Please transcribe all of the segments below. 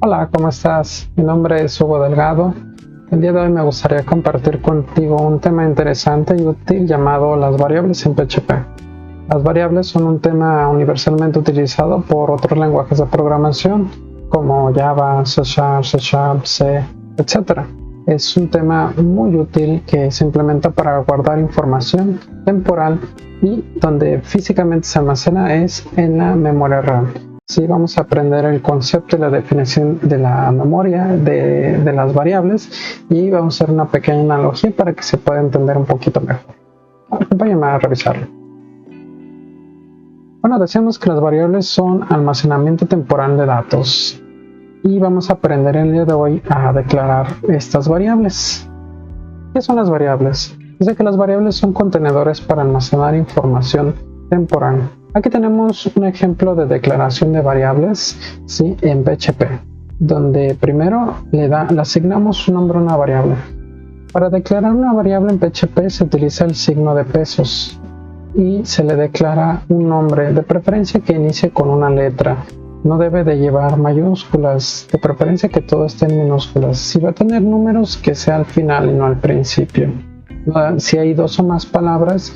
Hola, ¿cómo estás? Mi nombre es Hugo Delgado. El día de hoy me gustaría compartir contigo un tema interesante y útil llamado las variables en PHP. Las variables son un tema universalmente utilizado por otros lenguajes de programación como Java, C#, C, etc. Es un tema muy útil que se implementa para guardar información temporal y donde físicamente se almacena es en la memoria RAM. Sí, vamos a aprender el concepto y la definición de la memoria de las variables y vamos a hacer una pequeña analogía para que se pueda entender un poquito mejor. Acompáñame a revisarlo. Bueno, decíamos que las variables son almacenamiento temporal de datos y vamos a aprender el día de hoy a declarar estas variables. ¿Qué son las variables? Dice que las variables son contenedores para almacenar información temporal. Aquí tenemos un ejemplo de declaración de variables, ¿sí? En PHP, donde primero le asignamos un nombre a una variable. Para declarar una variable en PHP se utiliza el signo de pesos y se le declara un nombre, de preferencia que inicie con una letra. No debe de llevar mayúsculas, de preferencia que todo esté en minúsculas. Si va a tener números, que sea al final y no al principio. Si hay dos o más palabras,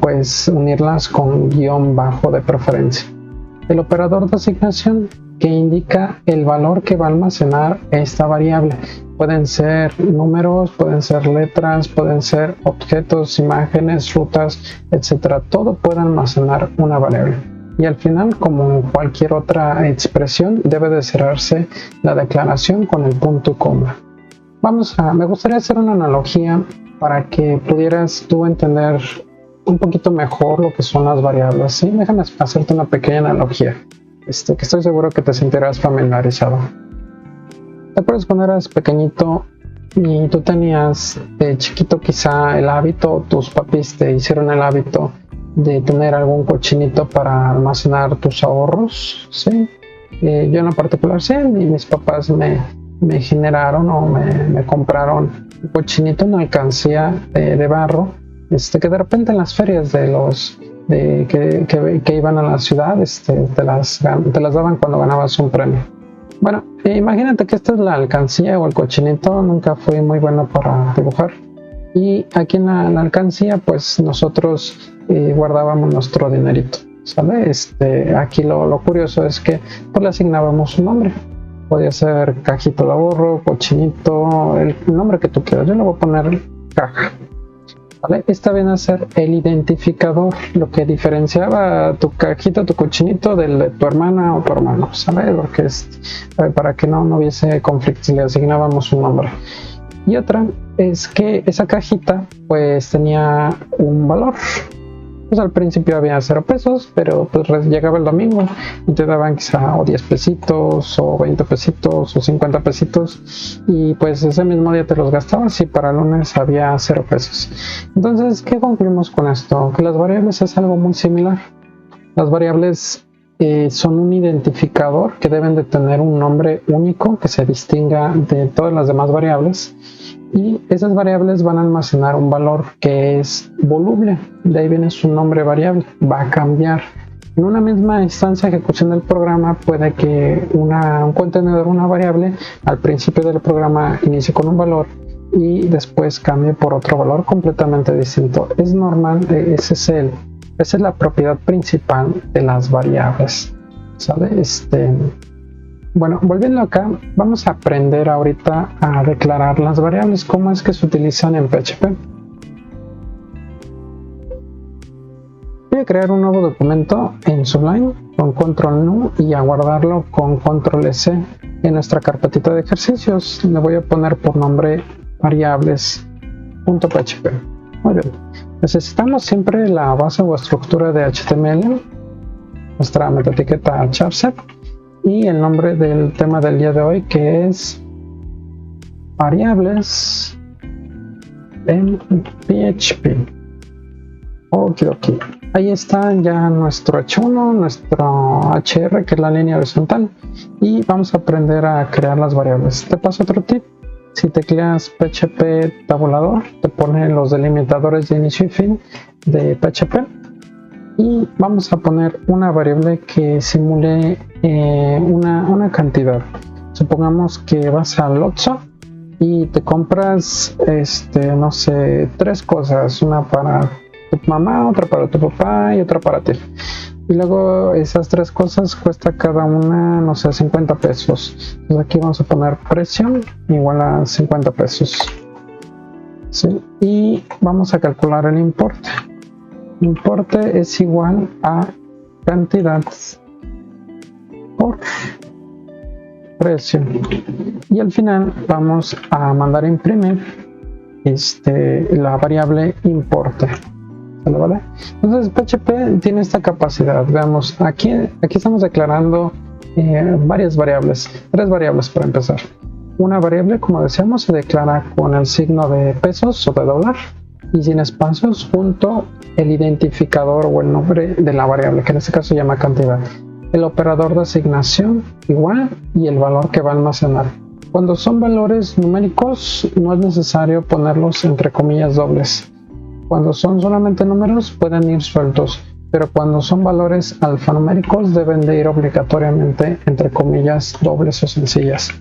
pues unirlas con guión bajo de preferencia. El operador de asignación que indica el valor que va a almacenar esta variable. Pueden ser números, pueden ser letras, pueden ser objetos, imágenes, rutas, etc. Todo puede almacenar una variable. Y al final, como cualquier otra expresión, debe de cerrarse la declaración con el punto coma. Me gustaría hacer una analogía para que pudieras tú entender un poquito mejor lo que son las variables. ¿Sí? Déjame hacerte una pequeña analogía, que estoy seguro que te sentirás familiarizado. ¿Te acuerdas cuando eras pequeñito y tú tenías de chiquito quizá el hábito, tus papis te hicieron el hábito de tener algún cochinito para almacenar tus ahorros? ¿Sí? Yo en lo particular sí, mis papás me generaron o me compraron un cochinito, una alcancía de barro, que de repente en las ferias que iban a la ciudad, te las daban cuando ganabas un premio. Bueno, imagínate que esta es la alcancía o el cochinito. Nunca fui muy bueno para dibujar, y aquí en la alcancía pues nosotros guardábamos nuestro dinerito, ¿sale? Aquí lo curioso es que pues le asignábamos un nombre. Podía ser cajito de ahorro, cochinito, el nombre que tú quieras. Yo le voy a poner caja, ¿vale? Esta viene a ser el identificador, lo que diferenciaba tu cajito, tu cochinito de tu hermana o tu hermano, ¿sale? Porque para que no hubiese conflictos, le asignábamos un nombre. Y otra es que esa cajita pues tenía un valor. Pues al principio había 0 pesos, pero pues llegaba el domingo y te daban quizá o 10 pesitos o 20 pesitos o 50 pesitos, y pues ese mismo día te los gastabas y para el lunes había 0 pesos. Entonces, ¿qué concluimos con esto? Que las variables es algo muy similar. Las variables son un identificador que deben de tener un nombre único que se distinga de todas las demás variables, y esas variables van a almacenar un valor que es voluble. De ahí viene su nombre variable. Va a cambiar en una misma instancia de ejecución del programa. Puede que un contenedor, una variable, al principio del programa inicie con un valor y después cambie por otro valor completamente distinto. Es normal, esa es la propiedad principal de las variables, ¿sale? Bueno, volviendo acá, vamos a aprender ahorita a declarar las variables, cómo es que se utilizan en PHP. Voy a crear un nuevo documento en Sublime con control N y a guardarlo con control S en nuestra carpetita de ejercicios. Le voy a poner por nombre variables.php. Muy bien. Necesitamos siempre la base o estructura de HTML, nuestra metaetiqueta charset, y el nombre del tema del día de hoy, que es variables en PHP. Okidoki. Ahí está ya nuestro H1, nuestro HR, que es la línea horizontal, y vamos a aprender a crear las variables. Te paso otro tip. Si tecleas PHP tabulador, te pone los delimitadores de inicio y fin de PHP, y vamos a poner una variable que simule una cantidad. Supongamos que vas al Oxxo y te compras, no sé, 3 cosas, una para tu mamá, otra para tu papá y otra para ti. Y luego esas 3 cosas cuesta cada una, no sé, 50 pesos. Entonces aquí vamos a poner precio igual a 50 pesos. ¿Sí? Y vamos a calcular el importe. Importe es igual a cantidad por precio. Y al final vamos a mandar a imprimir la variable importe. ¿Vale? Entonces PHP tiene esta capacidad. Veamos, aquí estamos declarando varias variables, 3 variables para empezar. Una variable, como decíamos, se declara con el signo de pesos o de dólar y sin espacios junto el identificador o el nombre de la variable, que en este caso se llama cantidad, el operador de asignación igual y el valor que va a almacenar. Cuando son valores numéricos no es necesario ponerlos entre comillas dobles. Cuando son solamente números pueden ir sueltos, pero cuando son valores alfanuméricos deben de ir obligatoriamente entre comillas dobles o sencillas.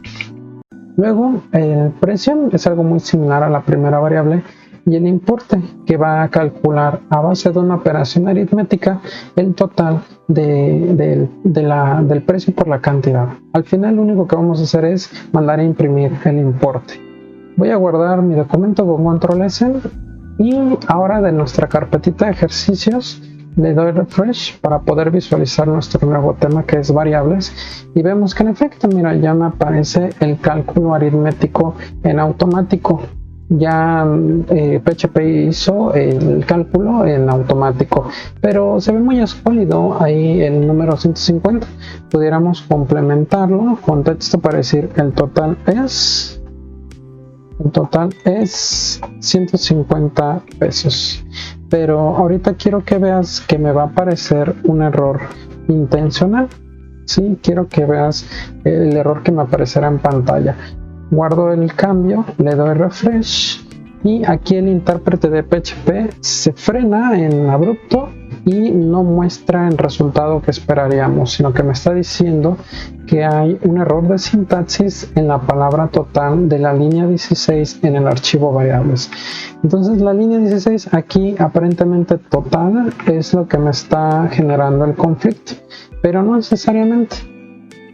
Luego el precio es algo muy similar a la primera variable y el importe, que va a calcular a base de una operación aritmética el total del precio por la cantidad. Al final lo único que vamos a hacer es mandar a imprimir el importe. Voy a guardar mi documento con control S y ahora de nuestra carpetita de ejercicios le doy refresh para poder visualizar nuestro nuevo tema, que es variables, y vemos que en efecto, mira, ya me aparece el cálculo aritmético en automático. Ya PHP hizo el cálculo en automático, pero se ve muy escuálido ahí el número 150. Pudiéramos complementarlo con texto para decir el total es 150 pesos. Pero ahorita quiero que veas que me va a aparecer un error intencional. Sí, quiero que veas el error que me aparecerá en pantalla. Guardo el cambio, le doy refresh y aquí el intérprete de PHP se frena en abrupto y no muestra el resultado que esperaríamos, sino que me está diciendo que hay un error de sintaxis en la palabra total de la línea 16 en el archivo variables. Entonces la línea 16 aquí aparentemente total es lo que me está generando el conflicto, pero no necesariamente.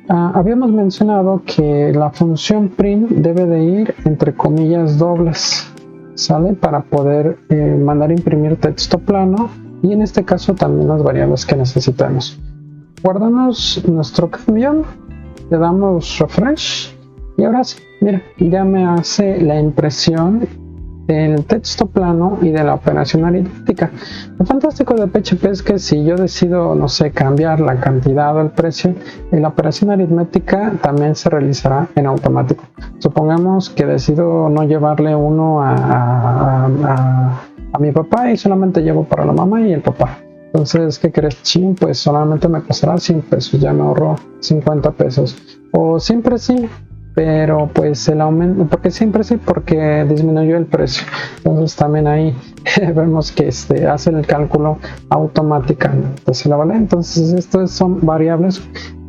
Habíamos mencionado que la función print debe de ir entre comillas dobles, ¿sale? Para poder mandar a imprimir texto plano y en este caso también las variables que necesitamos. Guardamos nuestro cambio, le damos refresh y ahora sí, mira, ya me hace la impresión del texto plano y de la operación aritmética. Lo fantástico de PHP es que si yo decido, no sé, cambiar la cantidad o el precio, la operación aritmética también se realizará en automático. Supongamos que decido no llevarle uno a mi papá y solamente llevo para la mamá y el papá. Entonces, ¿qué crees? Chin, pues solamente me costará 100 pesos, ya me ahorro 50 pesos. O siempre sí, pero pues el aumento, porque siempre sí, porque disminuyó el precio. Entonces también ahí vemos que hace el cálculo automáticamente, ¿vale? Entonces estos son variables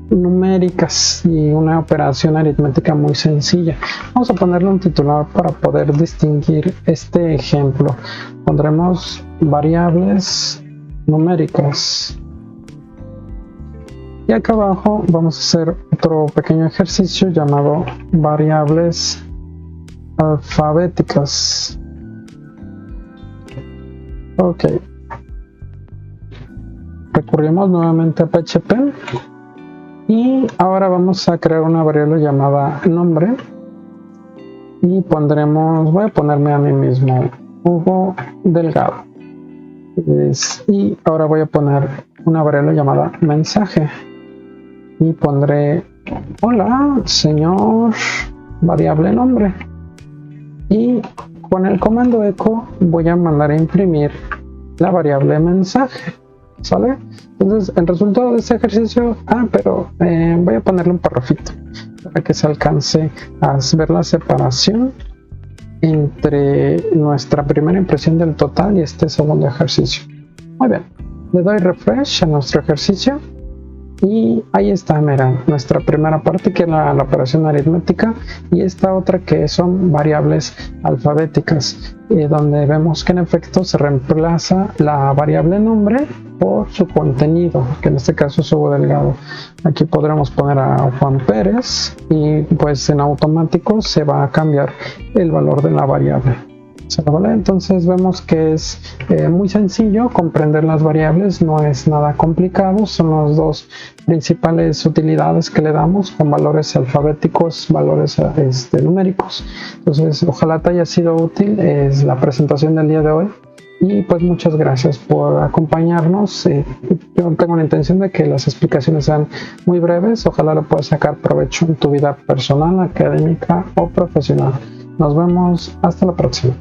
numéricas y una operación aritmética muy sencilla. Vamos a ponerle un titular para poder distinguir este ejemplo. Pondremos variables numéricas. Y acá abajo vamos a hacer otro pequeño ejercicio llamado variables alfabéticas. Ok. Recurrimos nuevamente a PHP y ahora vamos a crear una variable llamada nombre y voy a ponerme a mí mismo Hugo Delgado. Y ahora voy a poner una variable llamada mensaje y pondré hola señor variable nombre, y con el comando echo voy a mandar a imprimir la variable mensaje, ¿sale? Entonces el resultado de este ejercicio, pero voy a ponerle un parrafito para que se alcance a ver la separación entre nuestra primera impresión del total y este segundo ejercicio. Muy bien, le doy refresh a nuestro ejercicio Y ahí está, mira, nuestra primera parte, que es la operación aritmética, y esta otra que son variables alfabéticas, donde vemos que en efecto se reemplaza la variable nombre por su contenido, que en este caso es Hugo Delgado. Aquí podremos poner a Juan Pérez y pues en automático se va a cambiar el valor de la variable. ¿Vale? Entonces vemos que es muy sencillo comprender las variables, no es nada complicado, son las dos principales utilidades que le damos, con valores alfabéticos, valores numéricos. Entonces ojalá te haya sido útil la presentación del día de hoy, y pues muchas gracias por acompañarnos. Yo tengo la intención de que las explicaciones sean muy breves, ojalá lo puedas sacar provecho en tu vida personal, académica o profesional. Nos vemos, hasta la próxima.